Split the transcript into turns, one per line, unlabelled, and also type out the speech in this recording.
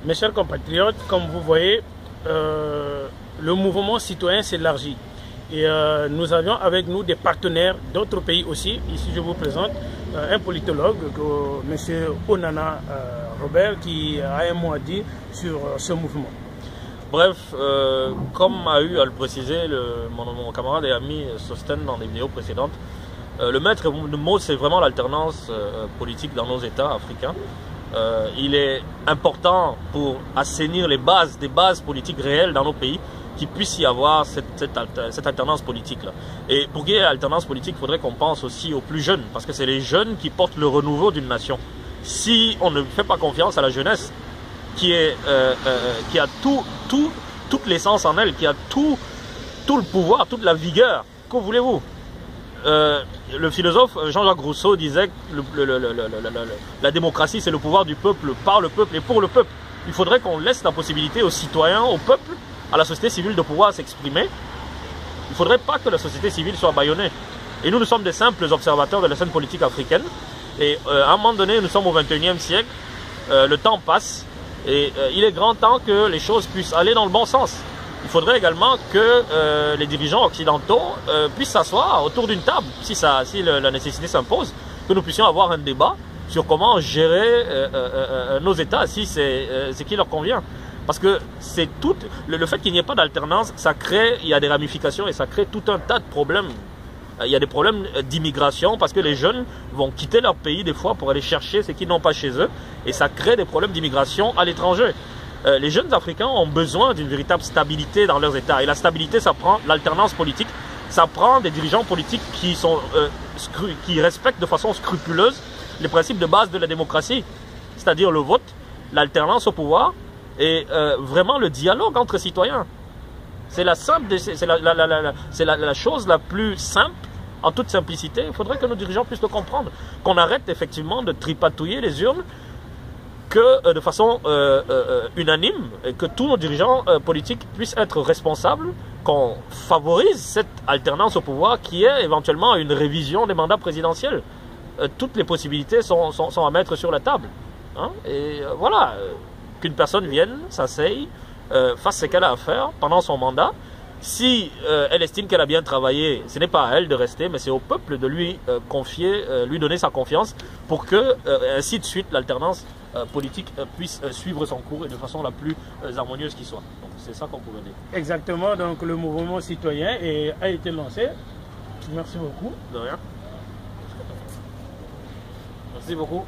Mes chers compatriotes, comme vous voyez, le mouvement citoyen s'élargit. Et nous avions avec nous des partenaires d'autres pays aussi. Ici, je vous présente un politologue, M. Onana Robert, qui a un mot à dire sur ce mouvement.
Bref, comme a eu à le préciser mon camarade et ami Sosten dans les vidéos précédentes, le maître mot, c'est vraiment l'alternance politique dans nos États africains. Il est important pour assainir les bases, des bases politiques réelles dans nos pays, qu'il puisse y avoir cette alternance politique-là. Et pour qu'il y ait alternance politique, il faudrait qu'on pense aussi aux plus jeunes, parce que c'est les jeunes qui portent le renouveau d'une nation. Si on ne fait pas confiance à la jeunesse, qui a toute l'essence en elle, qui a tout le pouvoir, toute la vigueur, que voulez-vous? Le philosophe Jean-Jacques Rousseau disait que la démocratie, c'est le pouvoir du peuple, par le peuple et pour le peuple. Il faudrait qu'on laisse la possibilité aux citoyens, au peuple, à la société civile de pouvoir s'exprimer. Il ne faudrait pas que la société civile soit bâillonnée. Et nous sommes des simples observateurs de la scène politique africaine. Et à un moment donné, nous sommes au XXIe siècle, le temps passe, et il est grand temps que les choses puissent aller dans le bon sens. Il faudrait également que les dirigeants occidentaux puissent s'asseoir autour d'une table, si la nécessité s'impose, que nous puissions avoir un débat sur comment gérer nos États, si c'est ce qui leur convient. Parce que c'est tout le fait qu'il n'y ait pas d'alternance, il y a des ramifications et ça crée tout un tas de problèmes. Il y a des problèmes d'immigration parce que les jeunes vont quitter leur pays des fois pour aller chercher ce qu'ils n'ont pas chez eux, et ça crée des problèmes d'immigration à l'étranger. Les jeunes Africains ont besoin d'une véritable stabilité dans leurs États. Et la stabilité, ça prend l'alternance politique, ça prend des dirigeants politiques qui respectent de façon scrupuleuse les principes de base de la démocratie, c'est-à-dire le vote, l'alternance au pouvoir et vraiment le dialogue entre citoyens. C'est la chose la plus simple, en toute simplicité. Il faudrait que nos dirigeants puissent le comprendre, qu'on arrête effectivement de tripatouiller les urnes, que de façon unanime, et que tous nos dirigeants politiques puissent être responsables, qu'on favorise cette alternance au pouvoir qui est éventuellement une révision des mandats présidentiels. Toutes les possibilités sont à mettre sur la table. Hein? Et voilà, qu'une personne vienne, s'asseye, fasse ce qu'elle a à faire pendant son mandat. Si elle estime qu'elle a bien travaillé, ce n'est pas à elle de rester, mais c'est au peuple de lui confier, lui donner sa confiance pour que, ainsi de suite, l'alternance politique puisse suivre son cours et de façon la plus harmonieuse qui soit. Donc c'est ça qu'on pouvait dire.
Exactement, donc le mouvement citoyen a été lancé. Merci beaucoup.
De rien. Merci beaucoup.